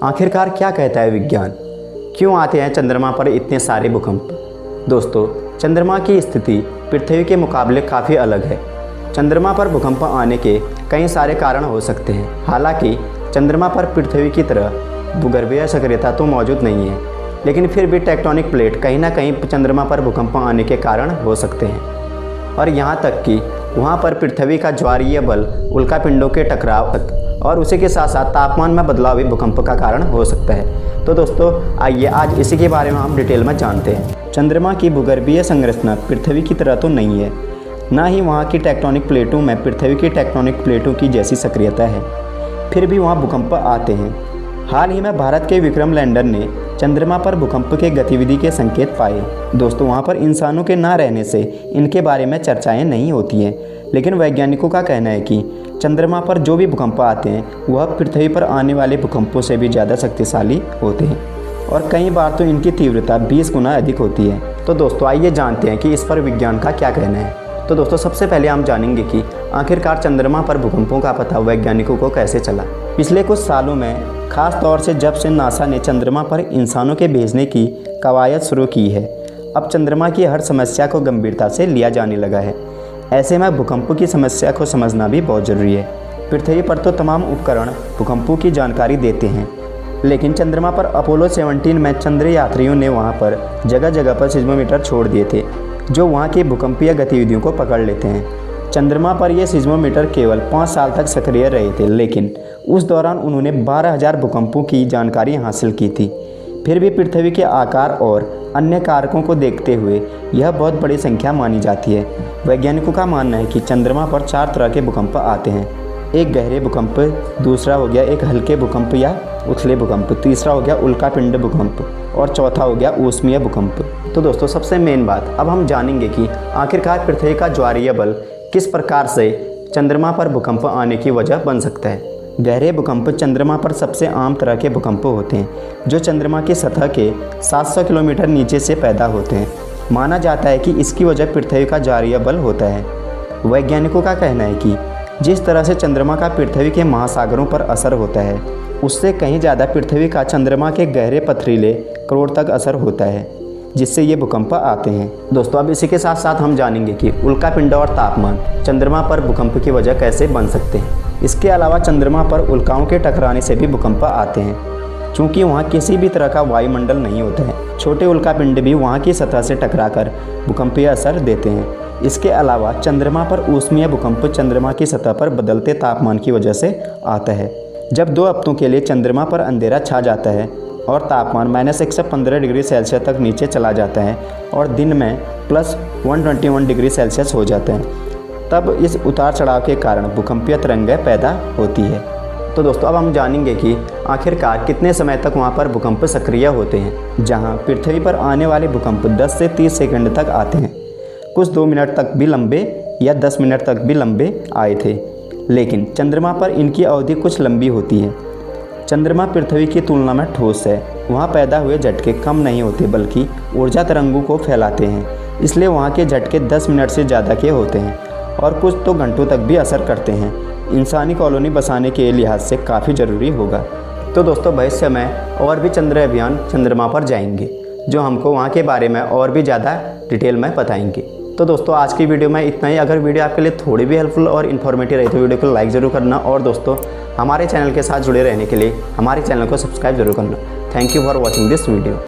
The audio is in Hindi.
आखिरकार क्या कहता है विज्ञान? क्यों आते हैं चंद्रमा पर इतने सारे भूकंप? दोस्तों, चंद्रमा की स्थिति पृथ्वी के मुकाबले काफ़ी अलग है। चंद्रमा पर भूकंप आने के कई सारे कारण हो सकते हैं। हालांकि चंद्रमा पर पृथ्वी की तरह भूगर्भीय सक्रियता तो मौजूद नहीं है, लेकिन फिर भी टेक्टोनिक प्लेट कहीं ना कहीं चंद्रमा पर भूकंप आने के कारण हो सकते हैं। और यहाँ तक कि वहाँ पर पृथ्वी का ज्वारीय बल, उल्कापिंडों के टकराव और उसी के साथ साथ तापमान में बदलाव भी भूकंप का कारण हो सकता है। तो दोस्तों, आइए आज इसी के बारे में हम डिटेल में जानते हैं। चंद्रमा की भूगर्भीय संरचना पृथ्वी की तरह तो नहीं है, ना ही वहाँ की टेक्टोनिक प्लेटों में पृथ्वी की टेक्टोनिक प्लेटों की जैसी सक्रियता है। फिर भी वहाँ भूकंप आते हैं। हाल ही में भारत के विक्रम लैंडर ने चंद्रमा पर भूकंप के गतिविधि के संकेत पाए। दोस्तों, वहाँ पर इंसानों के ना रहने से इनके बारे में चर्चाएं नहीं होती हैं, लेकिन वैज्ञानिकों का कहना है कि चंद्रमा पर जो भी भूकंप आते हैं वह पृथ्वी पर आने वाले भूकंपों से भी ज़्यादा शक्तिशाली होते हैं और कई बार तो इनकी तीव्रता 20 गुना अधिक होती है। तो दोस्तों, आइए जानते हैं कि इस पर विज्ञान का क्या कहना है। तो दोस्तों, सबसे पहले हम जानेंगे कि आखिरकार चंद्रमा पर भूकंपों का पता वैज्ञानिकों को कैसे चला। पिछले कुछ सालों में खास तौर से जब से नासा ने चंद्रमा पर इंसानों के भेजने की कवायद शुरू की है, अब चंद्रमा की हर समस्या को गंभीरता से लिया जाने लगा है। ऐसे में भूकंपों की समस्या को समझना भी बहुत ज़रूरी है। पृथ्वी पर तो तमाम उपकरण भूकंपों की जानकारी देते हैं, लेकिन चंद्रमा पर अपोलो 17 में चंद्र यात्रियों ने वहाँ पर जगह जगह पर सिस्मोमीटर छोड़ दिए थे, जो वहाँ की भूकंपीय गतिविधियों को पकड़ लेते हैं। चंद्रमा पर ये सिस्मोमीटर केवल 5 साल तक सक्रिय रहे थे, लेकिन उस दौरान उन्होंने 12,000 भूकंपों की जानकारी हासिल की थी। फिर भी पृथ्वी के आकार और अन्य कारकों को देखते हुए यह बहुत बड़ी संख्या मानी जाती है। वैज्ञानिकों का मानना है कि चंद्रमा पर 4 तरह के भूकंप आते हैं। एक गहरे भूकंप, दूसरा हो गया एक हल्के भूकंप या उथले भूकंप, तीसरा हो गया उल्कापिंड भूकंप और चौथा हो गया ऊष्मीय भूकंप। तो दोस्तों, सबसे मेन बात अब हम जानेंगे कि आखिरकार पृथ्वी का ज्वारीय बल किस प्रकार से चंद्रमा पर भूकंप आने की वजह बन सकता है। गहरे भूकंप चंद्रमा पर सबसे आम तरह के भूकंप होते हैं, जो चंद्रमा की सतह के 700 किलोमीटर नीचे से पैदा होते हैं। माना जाता है कि इसकी वजह पृथ्वी का ज्वारीय बल होता है। वैज्ञानिकों का कहना है कि जिस तरह से चंद्रमा का पृथ्वी के महासागरों पर असर होता है, उससे कहीं ज़्यादा पृथ्वी का चंद्रमा के गहरे पथरीले करोड़ तक असर होता है, जिससे ये भूकंप आते हैं। दोस्तों, अब इसी के साथ साथ हम जानेंगे कि उल्कापिंड और तापमान चंद्रमा पर भूकंप की वजह कैसे बन सकते हैं। इसके अलावा चंद्रमा पर उल्काओं के टकराने से भी भूकंप आते हैं, क्योंकि वहाँ किसी भी तरह का वायुमंडल नहीं होता है। छोटे उल्कापिंड भी वहाँ की सतह से टकराकर भूकंपीय असर देते हैं। इसके अलावा चंद्रमा पर ऊष्मीय भूकंप चंद्रमा की सतह पर बदलते तापमान की वजह से आता है। जब 2 हफ्तों के लिए चंद्रमा पर अंधेरा छा जाता है और तापमान -115 डिग्री सेल्सियस तक नीचे चला जाता है और दिन में +121 डिग्री सेल्सियस हो जाता है, तब इस उतार चढ़ाव के कारण भूकंपीय तरंगें पैदा होती है। तो दोस्तों, अब हम जानेंगे कि आखिरकार कितने समय तक वहाँ पर भूकंप सक्रिय होते हैं। जहाँ पृथ्वी पर आने वाले भूकंप 10 से 30 सेकंड तक आते हैं। कुछ 2 मिनट तक भी लंबे या 10 मिनट तक भी लंबे आए थे, लेकिन चंद्रमा पर इनकी अवधि कुछ लंबी होती है। चंद्रमा पृथ्वी की तुलना में ठोस है। वहाँ पैदा हुए झटके कम नहीं होते, बल्कि ऊर्जा तरंगों को फैलाते हैं। इसलिए वहाँ के झटके 10 मिनट से ज़्यादा के होते हैं और कुछ तो घंटों तक भी असर करते हैं। इंसानी कॉलोनी बसाने के लिहाज से काफ़ी ज़रूरी होगा। तो दोस्तों, भविष्य में और भी चंद्र अभियान चंद्रमा पर जाएंगे, जो हमको वहाँ के बारे में और भी ज़्यादा डिटेल में बताएंगे। तो दोस्तों, आज की वीडियो में इतना ही। अगर वीडियो आपके लिए थोड़ी भी हेल्पफुल और इन्फॉर्मेटिव रही तो वीडियो को लाइक ज़रूर करना और दोस्तों, हमारे चैनल के साथ जुड़े रहने के लिए हमारे चैनल को सब्सक्राइब जरूर करना। Thank you for watching this video.